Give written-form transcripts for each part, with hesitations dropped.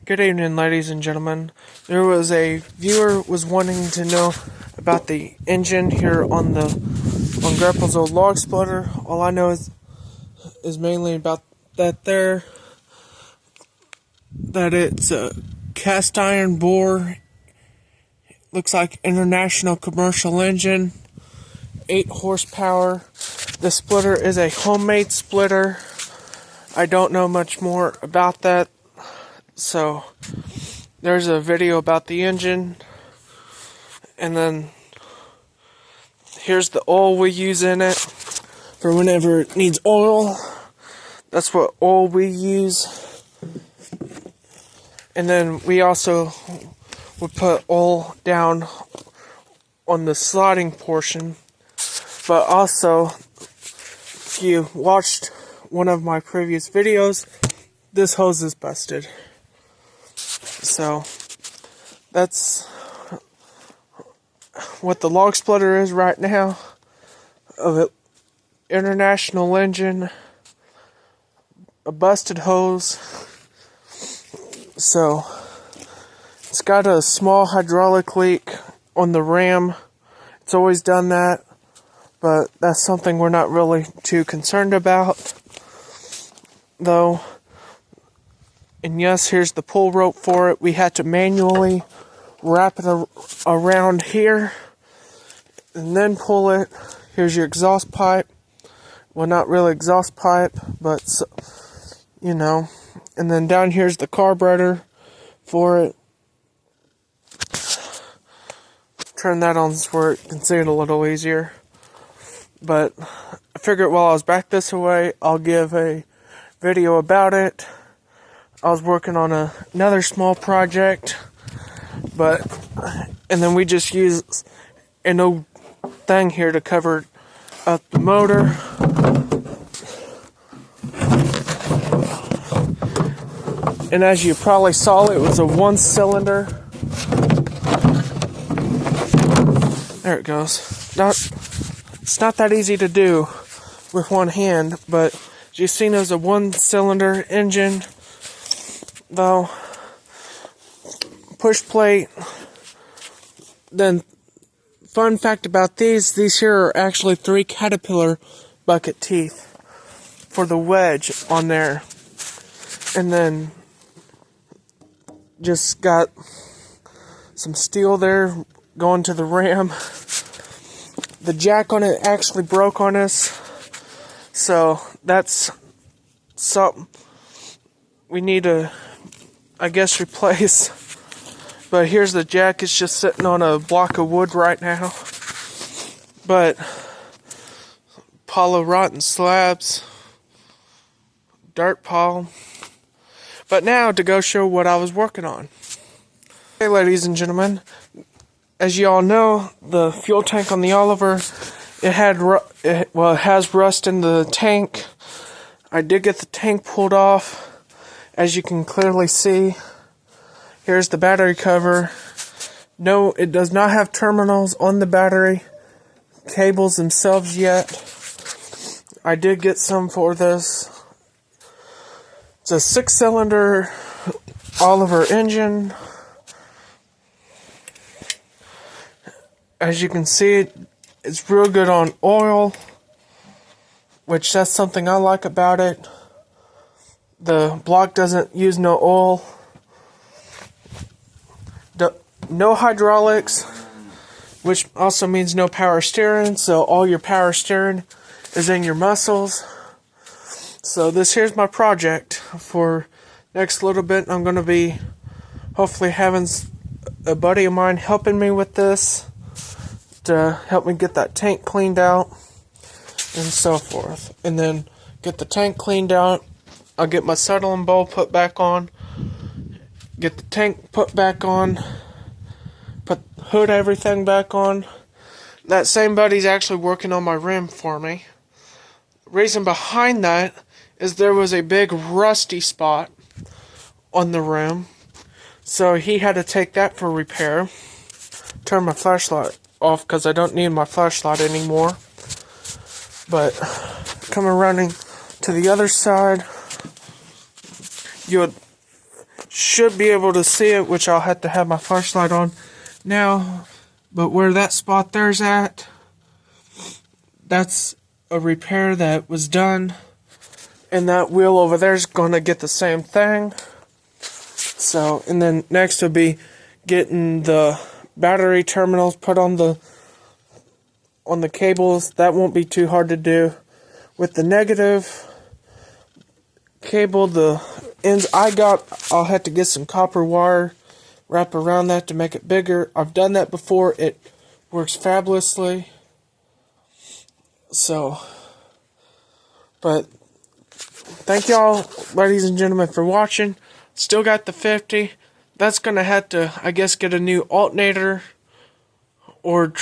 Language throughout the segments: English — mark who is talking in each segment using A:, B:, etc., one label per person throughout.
A: Good evening, ladies and gentlemen. There was a viewer was wanting to know about the engine here on Grandpa's old log splitter. All I know is mainly about that it's a cast iron bore. Looks like International commercial engine, 8 horsepower. The splitter is a homemade splitter. I don't know much more about that. So, there's a video about the engine, and then here's the oil we use in it for whenever it needs oil. That's what oil we use. And then we also would put oil down on the sliding portion. But also, if you watched one of my previous videos, this hose is busted. So, that's what the log splitter is right now. Of an International engine, a busted hose. So, it's got a small hydraulic leak on the ram. It's always done that, but that's something we're not really too concerned about, though. And yes, here's the pull rope for it. We had to manually wrap it around here and then pull it. Here's your exhaust pipe. Well, not really exhaust pipe, but you know. And then down here's the carburetor for it. Turn that on so you can see it a little easier. But I figured while I was back this way, I'll give a video about it. I was working on another small project, and then we just use an old thing here to cover up the motor. And as you probably saw, it was a 1-cylinder. There it goes. It's not that easy to do with one hand, but as you've seen, it was a 1-cylinder engine. Though, push plate. Then, fun fact about these here are actually 3 Caterpillar bucket teeth for the wedge on there. And then, just got some steel there going to the ram. The jack on it actually broke on us, so that's something we need to, I guess, replace. But here's the jack. It's just sitting on a block of wood right now. But pile of rotten slabs, dirt pile. But now to go show what I was working on. Hey, ladies and gentlemen, as you all know, the fuel tank on the Oliver, it has rust in the tank. I did get the tank pulled off. As you can clearly see, here's the battery cover. No, it does not have terminals on the battery cables themselves yet. I did get some for this. It's a 6-cylinder Oliver engine. As you can see, it's real good on oil, which that's something I like about it. The block doesn't use no oil. No hydraulics, which also means no power steering. So all your power steering is in your muscles. So here's my project for next little bit. I'm going to be hopefully having a buddy of mine helping me with this to help me get that tank cleaned out and so forth. And then get the tank cleaned out. I'll get my settling bowl put back on, get the tank put back on, put hood everything back on. That same buddy's actually working on my rim for me. Reason behind that is there was a big rusty spot on the rim, so he had to take that for repair. Turn my flashlight off because I don't need my flashlight anymore. But coming running to the other side, should be able to see it, which I'll have to have my flashlight on now. But where that spot there's at, that's a repair that was done. And that wheel over there is going to get the same thing. So, and then next will be getting the battery terminals put on the cables. That won't be too hard to do. With the negative cable, the ends I'll have to get some copper wire, wrap around that to make it bigger. I've done that before. It works fabulously. So, but thank y'all, ladies and gentlemen, for watching. Still got the 50. That's gonna have to, I guess, get a new alternator, or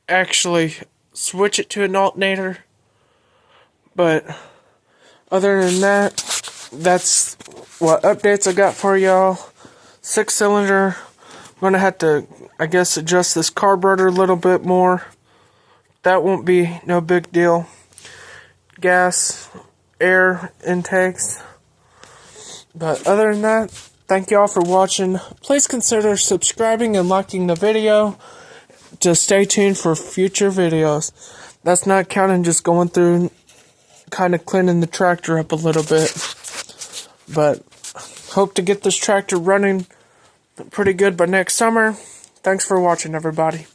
A: actually switch it to an alternator. But other than that, that's what updates I got for y'all. 6-cylinder. I'm gonna have to, I guess, adjust this carburetor a little bit more. That won't be no big deal. Gas, air intakes. But other than that, thank y'all for watching. Please consider subscribing and liking the video to stay tuned for future videos. That's not counting just going through, kind of cleaning the tractor up a little bit. But hope to get this tractor running pretty good by next summer. Thanks for watching, everybody.